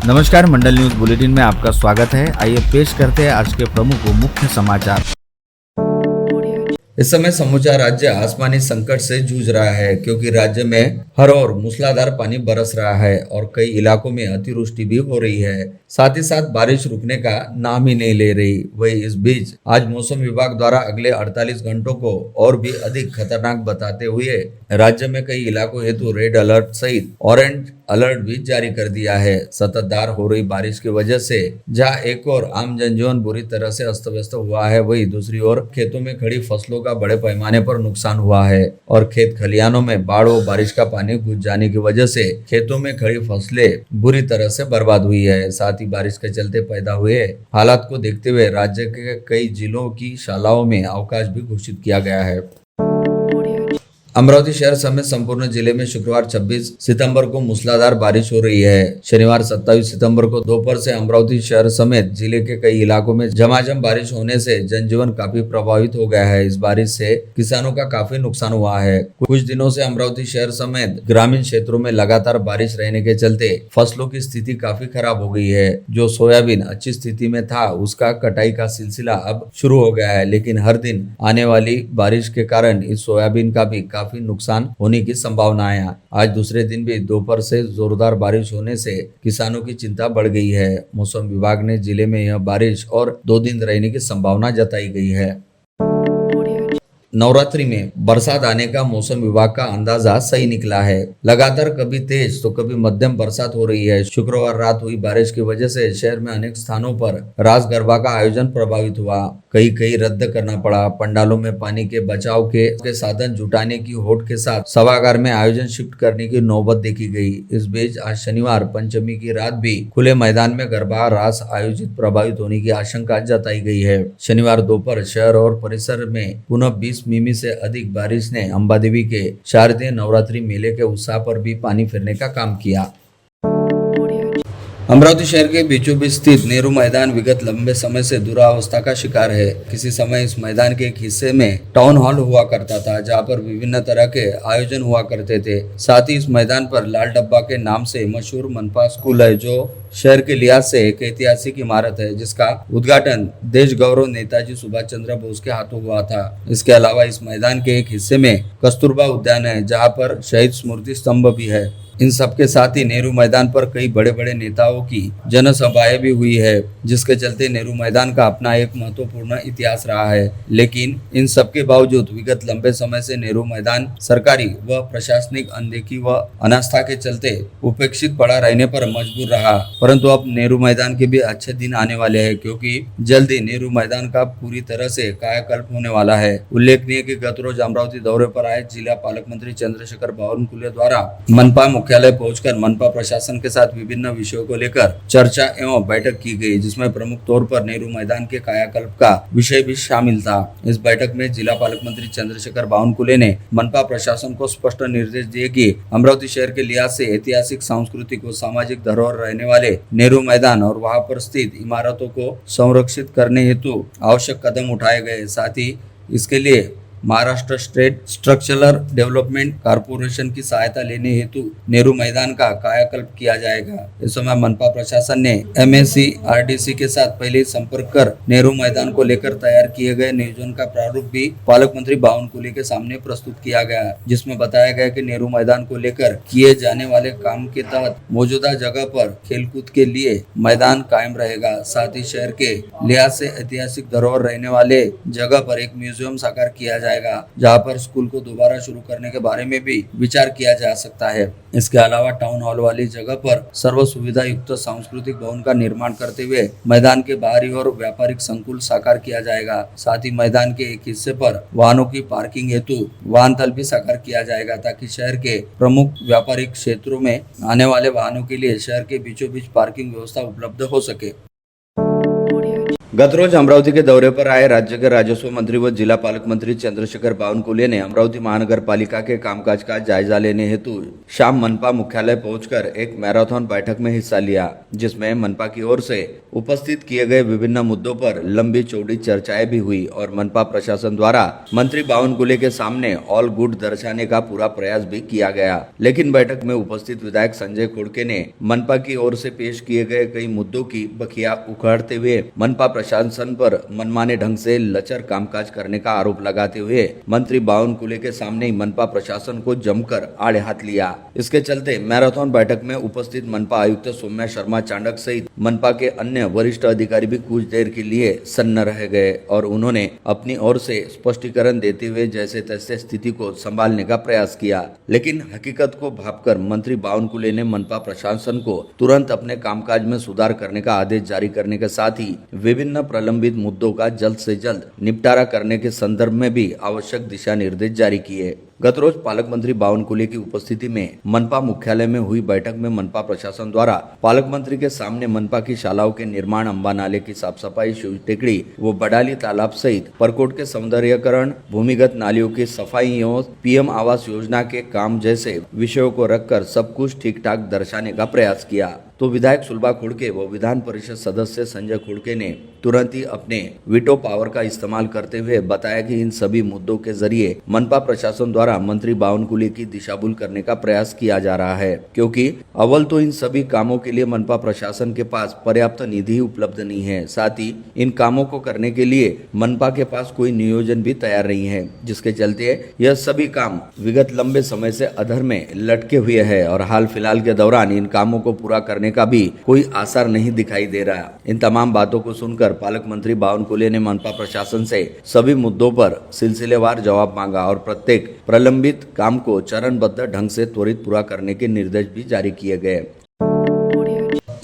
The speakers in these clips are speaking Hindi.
नमस्कार, मंडल न्यूज बुलेटिन में आपका स्वागत है। आइए पेश करते हैं आज के प्रमुख व मुख्य समाचार। इस समय समूचा राज्य आसमानी संकट से जूझ रहा है क्योंकि राज्य में हर ओर मूसलाधार पानी बरस रहा है और कई इलाकों में अतिवृष्टि भी हो रही है। साथ ही साथ बारिश रुकने का नाम ही नहीं ले रही। वही इस बीच आज मौसम विभाग द्वारा अगले 48 घंटों को और भी अधिक खतरनाक बताते हुए राज्य में कई इलाकों हेतु रेड अलर्ट सहित ऑरेंज अलर्ट भी जारी कर दिया है। सततधार हो रही बारिश की वजह से जहां एक और आम जनजीवन बुरी तरह से अस्त व्यस्त हुआ है, वहीं दूसरी ओर खेतों में खड़ी फसलों का बड़े पैमाने पर नुकसान हुआ है और खेत खलिहानों में बाढ़ व बारिश का पानी घुस जाने की वजह से खेतों में खड़ी फसलें बुरी तरह से बर्बाद हुई है। साथ ही बारिश के चलते पैदा हुए हालात को देखते हुए राज्य के कई जिलों की शालाओं में अवकाश भी घोषित किया गया है। अमरावती शहर समेत संपूर्ण जिले में शुक्रवार 26 सितंबर को मूसलाधार बारिश हो रही है। शनिवार 27 सितंबर को दोपहर से अमरावती शहर समेत जिले के कई इलाकों में झमाझम बारिश होने से जनजीवन काफी प्रभावित हो गया है। इस बारिश से किसानों का काफी नुकसान हुआ है। कुछ दिनों से अमरावती शहर समेत ग्रामीण क्षेत्रों में लगातार बारिश रहने के चलते फसलों की स्थिति काफी खराब हो गई है। जो सोयाबीन अच्छी स्थिति में था, उसका कटाई का सिलसिला अब शुरू हो गया है, लेकिन हर दिन आने वाली बारिश के कारण इस सोयाबीन का भी काफी नुकसान होने की संभावना है। आज दूसरे दिन भी दोपहर से जोरदार बारिश होने से किसानों की चिंता बढ़ गई है। मौसम विभाग ने जिले में यह बारिश और 2 दिन रहने की संभावना जताई गई है। नवरात्रि में बरसात आने का मौसम विभाग का अंदाजा सही निकला है। लगातार कभी तेज तो कभी मध्यम बरसात हो रही है। शुक्रवार रात हुई बारिश की वजह से शहर में अनेक स्थानों पर रास गरबा का आयोजन प्रभावित हुआ। कई रद्द करना पड़ा। पंडालों में पानी के बचाव के साधन जुटाने की होड़ के साथ सभागार में आयोजन शिफ्ट करने की नौबत देखी गई। इस बीच आज शनिवार पंचमी की रात भी खुले मैदान में गरबा रास आयोजित प्रभावित होने की आशंका जताई गई है। शनिवार दोपहर शहर और परिसर में पुनः 20 मिमी से अधिक बारिश ने अंबा देवी के शारदीय नवरात्रि मेले के उत्साह पर भी पानी फिरने का काम किया। अमरावती शहर के बीचों बीच स्थित नेहरू मैदान विगत लंबे समय से दुरावस्था का शिकार है। किसी समय इस मैदान के एक हिस्से में टाउन हॉल हुआ करता था, जहां पर विभिन्न तरह के आयोजन हुआ करते थे। साथ ही इस मैदान पर लाल डब्बा के नाम से मशहूर मनपा स्कूल है, जो शहर के लिहाज से एक ऐतिहासिक इमारत है, जिसका उद्घाटन देश गौरव नेताजी सुभाष चंद्र बोस के हाथों हुआ था। इसके अलावा इस मैदान के एक हिस्से में कस्तूरबा उद्यान है, जहाँ पर शहीद स्मृति स्तंभ भी है। इन सबके साथ ही नेहरू मैदान पर कई बड़े बड़े नेताओं की जनसभाएं भी हुई है, जिसके चलते नेहरू मैदान का अपना एक महत्वपूर्ण इतिहास रहा है। लेकिन इन सबके बावजूद विगत लंबे समय से नेहरू मैदान सरकारी व प्रशासनिक अनदेखी व अनास्था के चलते उपेक्षित पड़ा रहने पर मजबूर रहा। परंतु अब नेहरू मैदान के भी अच्छे दिन आने वाले हैं, क्योंकि जल्द ही नेहरू मैदान का पूरी तरह से कायाकल्प होने वाला है। उल्लेखनीय कि गत रोज अमरावती दौरे पर आए जिला पालक मंत्री चंद्रशेखर बावनकुले द्वारा मनपा मुख्यालय पहुंचकर मनपा प्रशासन के साथ विभिन्न विषयों को लेकर चर्चा एवं बैठक की गई, जिसमें प्रमुख तौर पर नेहरू मैदान के कायाकल्प का विषय भी शामिल था। इस बैठक में जिला पालक मंत्री चंद्रशेखर बावनकुले ने मनपा प्रशासन को स्पष्ट निर्देश दिए कि अमरावती शहर के लिहाज से ऐतिहासिक, सांस्कृतिक व सामाजिक धरोहर रहने वाले नेहरू मैदान और वहां पर स्थित इमारतों को संरक्षित करने हेतु आवश्यक कदम उठाए गए। साथ ही इसके लिए Maharashtra state structural development corporation की सहायता लेने हेतु नेहरू मैदान का कायाकल्प किया जाएगा। इस समय मनपा प्रशासन ने MSCRDC के साथ पहले ही संपर्क कर नेहरू मैदान को लेकर तैयार किए गए नियोजन का प्रारूप भी पालक मंत्री बावनकुले के सामने प्रस्तुत किया गया, जिसमें बताया गया कि नेहरू मैदान को लेकर किए जाने वाले काम के तहत मौजूदा जगह पर खेलकूद के लिए मैदान कायम रहेगा। साथ ही शहर के लिहाज से ऐतिहासिक धरोहर रहने वाले जगह पर एक म्यूजियम साकार किया जाएगा, जहां पर स्कूल को दोबारा शुरू करने के बारे में भी विचार किया जा सकता है। इसके अलावा टाउन हॉल वाली जगह पर सर्व सुविधा युक्त सांस्कृतिक भवन का निर्माण करते हुए मैदान के बाहरी और व्यापारिक संकुल साकार किया जाएगा। साथ ही मैदान के एक हिस्से पर वाहनों की पार्किंग हेतु वाहन तल भी साकार किया जाएगा, ताकि शहर के प्रमुख व्यापारिक क्षेत्रों में आने वाले वाहनों के लिए शहर के बीचों बीच पार्किंग व्यवस्था उपलब्ध हो सके। गत रोज अमरावती के दौरे पर आए राज्य के राजस्व मंत्री व जिला पालक मंत्री चंद्रशेखर बावनकुले ने अमरावती महानगर पालिका के कामकाज का जायजा लेने हेतु शाम मनपा मुख्यालय पहुंचकर एक मैराथन बैठक में हिस्सा लिया, जिसमें मनपा की ओर से उपस्थित किए गए विभिन्न मुद्दों पर लंबी चौड़ी चर्चाएं भी हुई और मनपा प्रशासन द्वारा मंत्री बावनकुले के सामने ऑल गुड दर्शाने का पूरा प्रयास भी किया गया। लेकिन बैठक में उपस्थित विधायक संजय खोड़के ने मनपा की ओर से पेश किए गए कई मुद्दों की बखिया उखाड़ते हुए मनपा प्रशासन पर मनमाने ढंग से लचर कामकाज करने का आरोप लगाते हुए मंत्री बावनकुले के सामने ही मनपा प्रशासन को जमकर आड़े हाथ लिया। इसके चलते मैराथन बैठक में उपस्थित मनपा आयुक्त सौम्या शर्मा चांडक सहित मनपा के अन्य वरिष्ठ अधिकारी भी कुछ देर के लिए सन्न रह गए और उन्होंने अपनी ओर से स्पष्टीकरण देते हुए जैसे तैसे स्थिति को संभालने का प्रयास किया। लेकिन हकीकत को भांपकर मंत्री बावनकुले ने मनपा प्रशासन को तुरंत अपने कामकाज में सुधार करने का आदेश जारी करने के साथ ही विभिन्न प्रलंबित मुद्दों का जल्द से जल्द निपटारा करने के संदर्भ में भी आवश्यक दिशा निर्देश जारी किए। गत रोज पालक मंत्री बावनकुले की उपस्थिति में मनपा मुख्यालय में हुई बैठक में मनपा प्रशासन द्वारा पालक मंत्री के सामने मनपा की शालाओं के निर्माण, अंबा नाले की साफ सफाई, शिव टेकड़ी व बडाली तालाब सहित परकोट के सौंदर्यकरण, भूमिगत नालियों की सफाई और पीएम आवास योजना के काम जैसे विषयों को रखकर सब कुछ ठीक ठाक दर्शाने का प्रयास किया। तो विधायक सुलभा खोड़के व विधान परिषद सदस्य संजय खोड़के ने तुरंत ही अपने वीटो पावर का इस्तेमाल करते हुए बताया कि इन सभी मुद्दों के जरिए मनपा प्रशासन द्वारा मंत्री बावनकुले की दिशाभूल करने का प्रयास किया जा रहा है, क्योंकि अव्वल तो इन सभी कामों के लिए मनपा प्रशासन के पास पर्याप्त निधि उपलब्ध नहीं है, साथ ही इन कामों को करने के लिए मनपा के पास कोई नियोजन भी तैयार नहीं है, जिसके चलते यह सभी काम विगत लंबे समय से अधर में लटके हुए है और हाल फिलहाल के दौरान इन कामों को पूरा करने का भी कोई आसार नहीं दिखाई दे रहा। इन तमाम बातों को सुनकर पालक मंत्री बावनकुले ने मनपा प्रशासन से सभी मुद्दों पर सिलसिलेवार जवाब मांगा और प्रत्येक प्रलंबित काम को चरणबद्ध ढंग से त्वरित पूरा करने के निर्देश भी जारी किए गए।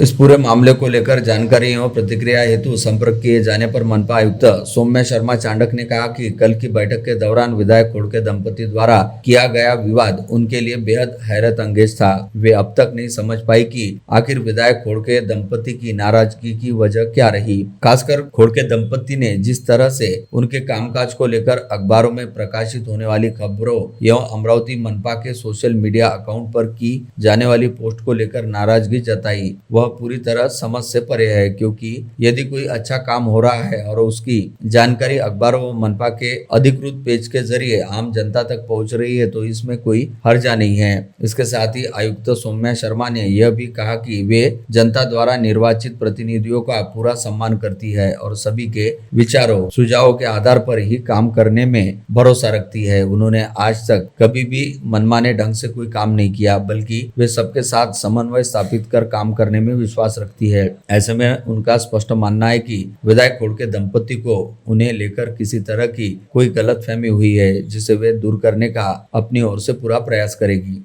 इस पूरे मामले को लेकर जानकारी और प्रतिक्रिया हेतु संपर्क किए जाने पर मनपा आयुक्त सौम्या शर्मा चांडक ने कहा कि कल की बैठक के दौरान विधायक खोड़के दंपति द्वारा किया गया विवाद उनके लिए बेहद हैरत अंगेज था। वे अब तक नहीं समझ पाई कि आखिर विधायक खोड़के दंपति की नाराजगी की वजह क्या रही। खासकर खोड़के दंपति ने जिस तरह से उनके कामकाज को लेकर अखबारों में प्रकाशित होने वाली खबरों एवं अमरावती मनपा के सोशल मीडिया अकाउंट पर की जाने वाली पोस्ट को लेकर नाराजगी जताई, वह पूरी तरह समझ से परे है, क्योंकि यदि कोई अच्छा काम हो रहा है और उसकी जानकारी अखबारों व मनपा के अधिकृत पेज के जरिए आम जनता तक पहुंच रही है तो इसमें कोई हर्जा नहीं है। इसके साथ ही आयुक्त सौम्या शर्मा ने यह भी कहा कि वे जनता द्वारा निर्वाचित प्रतिनिधियों का पूरा सम्मान करती है और सभी के विचारों सुझावों के आधार पर ही काम करने में भरोसा रखती है। उन्होंने आज तक कभी भी मनमाने ढंग से कोई काम नहीं किया, बल्कि वे सबके साथ समन्वय स्थापित कर काम करने में विश्वास रखती है। ऐसे में उनका स्पष्ट मानना है कि विधायक खोड़के दंपति को उन्हें लेकर किसी तरह की कोई गलतफहमी हुई है, जिसे वे दूर करने का अपनी ओर से पूरा प्रयास करेगी।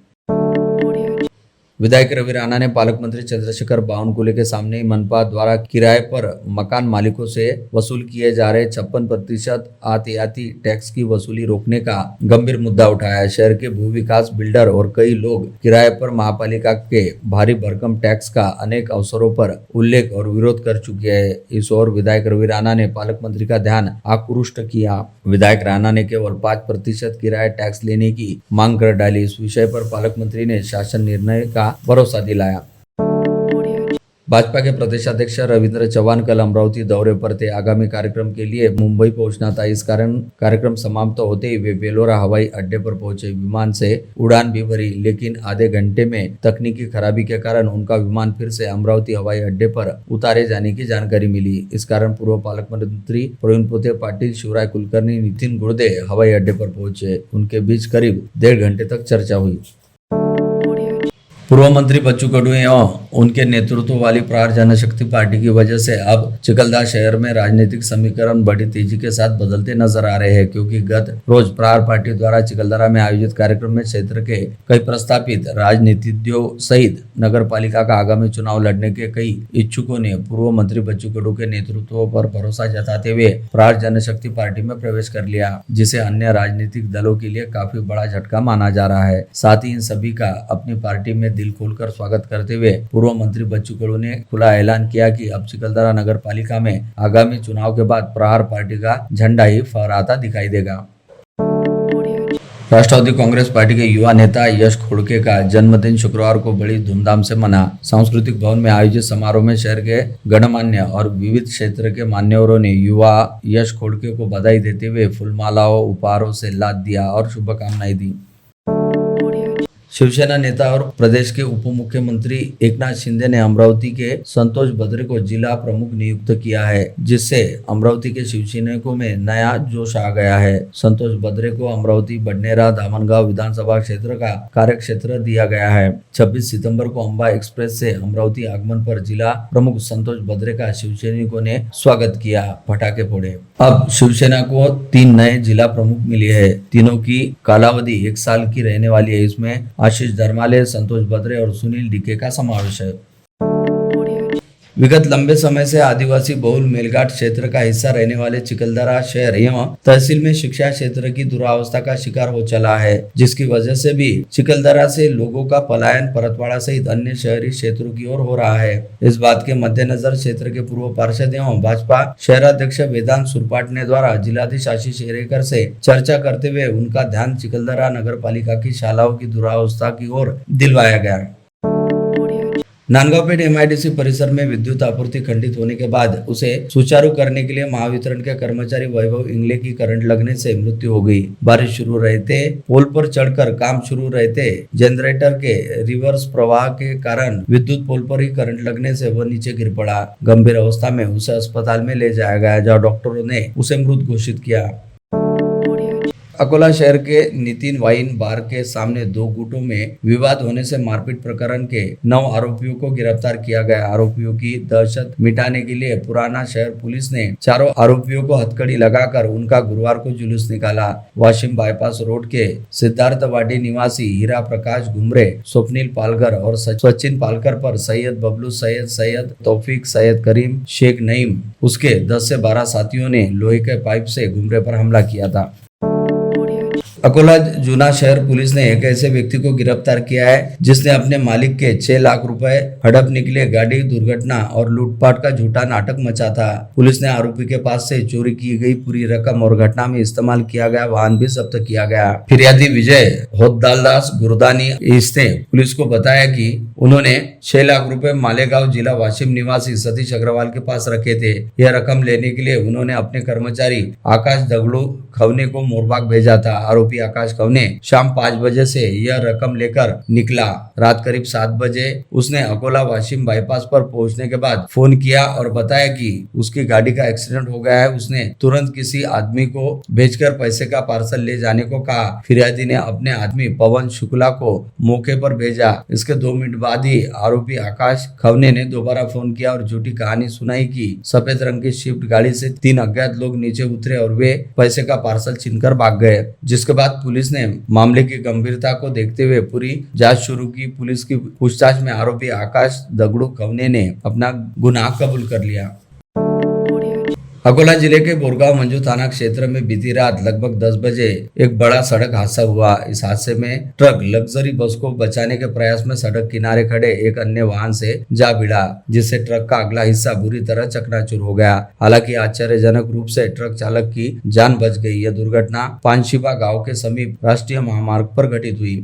विधायक रवि राणा ने पालक मंत्री चंद्रशेखर बावनकुले के सामने मनपा द्वारा किराए पर मकान मालिकों से वसूल किए जा रहे 56% आतियाती टैक्स की वसूली रोकने का गंभीर मुद्दा उठाया। शहर के भू विकास बिल्डर और कई लोग किराए पर महापालिका के भारी भरकम टैक्स का अनेक अवसरों पर उल्लेख और विरोध कर चुके हैं। इस ओर विधायक रवि राणा ने पालक मंत्री का ध्यान आकृष्ट किया। विधायक राणा ने केवल 5% किराया टैक्स लेने की मांग कर डाली। इस विषय पर पालक मंत्री ने शासन निर्णय का भरोसा दिलाया। भाजपा के प्रदेशाध्यक्ष रविंद्र चौहान कल अमरावती दौरे पर थे। आगामी कार्यक्रम के लिए मुंबई पहुंचना था। इस कारण कार्यक्रम समाप्त होते ही वे बेलोरा हवाई अड्डे पर पहुंचे। विमान से उड़ान भी भरी, लेकिन आधे घंटे में तकनीकी खराबी के कारण उनका विमान फिर से अमरावती हवाई अड्डे पर उतारे जाने की जानकारी मिली। इस कारण पूर्व पालक मंत्री प्रवीण पोते पाटिल, शिवराय कुलकर्णी, नितिन गुर्दे हवाई अड्डे पर पहुंचे। उनके बीच करीब 1.5 घंटे तक चर्चा हुई। पूर्व मंत्री बच्चू कडू एवं उनके नेतृत्व वाली प्रहार जनशक्ति पार्टी की वजह से अब चिकलदह शहर में राजनीतिक समीकरण बड़ी तेजी के साथ बदलते नजर आ रहे हैं, क्योंकि गत रोज प्रहार पार्टी द्वारा चिकलदह में आयोजित कार्यक्रम में क्षेत्र के कई प्रस्तापित राजनीतिज्ञों सहित नगर पालिका का आगामी चुनाव लड़ने के कई इच्छुकों ने पूर्व मंत्री बच्चू कडू के नेतृत्व पर भरोसा जताते हुए प्रहार जनशक्ति पार्टी में प्रवेश कर लिया, जिसे अन्य राजनीतिक दलों के लिए काफी बड़ा झटका माना जा रहा है। साथ ही इन सभी का अपनी पार्टी में दिल खोलकर स्वागत करते हुए पूर्व मंत्री बच्चू कडू ने खुला ऐलान किया कि अब चिखलदरा नगर पालिका में आगामी चुनाव के बाद प्रहार पार्टी का झंडा ही फहराता दिखाई देगा। राष्ट्रवादी कांग्रेस पार्टी के युवा नेता यश खोड़के का जन्मदिन शुक्रवार को बड़ी धूमधाम से मना। सांस्कृतिक भवन में आयोजित समारोह में शहर के गणमान्य और विविध क्षेत्र के मान्यवरों ने युवा यश खोड़के को बधाई देते हुए फूलमालाओं, उपहारों से लाद दिया और शुभकामनाएं दी। शिवसेना नेता और प्रदेश के उप मुख्यमंत्री एकनाथ शिंदे ने अमरावती के संतोष बद्रे को जिला प्रमुख नियुक्त किया है, जिससे अमरावती के शिवसैनिकों में नया जोश आ गया है। संतोष बद्रे को अमरावती बडनेरा दामनगांव विधानसभा क्षेत्र का कार्यक्षेत्र दिया गया है। 26 सितंबर को अंबा एक्सप्रेस से अमरावती आगमन पर जिला प्रमुख संतोष बद्रे का शिवसैनिकों ने स्वागत किया, पटाखे फोड़े। अब शिवसेना को 3 नए जिला प्रमुख मिले हैं। तीनों की कालावधि 1 साल की रहने वाली है। इसमें आशीष धर्माले, संतोष बद्रे और सुनील डीके का समावेश है। विगत लंबे समय से आदिवासी बहुल मेलघाट क्षेत्र का हिस्सा रहने वाले चिखलदरा शहर एवं तहसील में शिक्षा क्षेत्र की दुरावस्था का शिकार हो चला है, जिसकी वजह से भी चिखलदरा से लोगों का पलायन परतवाड़ा सहित अन्य शहरी क्षेत्रों की ओर हो रहा है। इस बात के मद्देनजर क्षेत्र के पूर्व पार्षद एवं भाजपा शहराध्यक्ष वेदांत सुरपाट ने द्वारा जिलाधीश आशीष एरेकर से चर्चा करते हुए उनका ध्यान चिखलदरा नगर पालिका की शालाओं की दुरावस्था की ओर दिलवाया गया। नांदगांवपेट एमआईडीसी परिसर में विद्युत आपूर्ति खंडित होने के बाद उसे सुचारू करने के लिए महावितरण के कर्मचारी वैभव इंगले की करंट लगने से मृत्यु हो गई। बारिश शुरू रहते पोल पर चढ़कर काम शुरू रहते जनरेटर के रिवर्स प्रवाह के कारण विद्युत पोल पर ही करंट लगने से वह नीचे गिर पड़ा। गंभीर अवस्था में उसे अस्पताल में ले जाया गया, जहाँ डॉक्टरों ने उसे मृत घोषित किया। अकोला शहर के नितिन वाइन बार के सामने 2 गुटों में विवाद होने से मारपीट प्रकरण के 9 आरोपियों को गिरफ्तार किया गया। आरोपियों की दहशत मिटाने के लिए पुराना शहर पुलिस ने चारों आरोपियों को हथकड़ी लगाकर उनका गुरुवार को जुलूस निकाला। वाशिम बाईपास रोड के सिद्धार्थवाड़ी निवासी हीरा प्रकाश घुमरे, स्वप्निल पालकर और सचिन पालकर पर सैयद बबलू सैयद तौफीक, सैयद करीम, शेख नईम उसके 10 से 12 साथियों ने लोहे के पाइप से घुमरे पर हमला किया था। अकोला जूना शहर पुलिस ने एक ऐसे व्यक्ति को गिरफ्तार किया है जिसने अपने मालिक के 6 लाख रुपए हड़प निकले गाड़ी दुर्घटना और लूटपाट का झूठा नाटक मचा था। पुलिस ने आरोपी के पास से चोरी की गई पूरी रकम और घटना में इस्तेमाल किया गया वाहन भी जब्त किया गया। फिरियादी विजय होद्दालदास गुरदानी इसने पुलिस को बताया कि उन्होंने 6 लाख रुपए मालेगांव जिला वाशिम निवासी सतीश अग्रवाल के पास रखे थे। यह रकम लेने के लिए उन्होंने अपने कर्मचारी आकाश दगड़ू खवने को मोरबाग भेजा था। आरोपी आकाश खवने शाम 5 बजे से यह रकम लेकर निकला। रात करीब 7 बजे उसने अकोला वाशिम बाईपास पर पहुंचने के बाद फोन किया और बताया कि उसकी गाड़ी का एक्सीडेंट हो गया है। उसने तुरंत किसी आदमी को भेजकर पैसे का पार्सल ले जाने को कहा। फिरियादी ने अपने आदमी पवन शुक्ला को मौके पर भेजा। इसके 2 मिनट बाद ही आरोपी आकाश खवने ने दोबारा फोन किया और झूठी कहानी सुनाई कि सफेद रंग की स्विफ्ट गाड़ी से 3 अज्ञात लोग नीचे उतरे और वे पैसे का पार्सल छीनकर भाग गए। जिसके बाद पुलिस ने मामले की गंभीरता को देखते हुए पूरी जांच शुरू की। पुलिस की पूछताछ में आरोपी आकाश दगड़ू खवने ने अपना गुनाह कबूल कर लिया। अकोला जिले के बोरगांव मंजू थाना क्षेत्र में बीती रात लगभग 10 बजे एक बड़ा सड़क हादसा हुआ। इस हादसे में ट्रक लग्जरी बस को बचाने के प्रयास में सड़क किनारे खड़े एक अन्य वाहन से जा भिड़ा, जिससे ट्रक का अगला हिस्सा बुरी तरह चकनाचूर हो गया। हालांकि आश्चर्यजनक रूप से ट्रक चालक की जान बच गई। यह दुर्घटना पानशिबा गाँव के समीप राष्ट्रीय महामार्ग पर घटित हुई।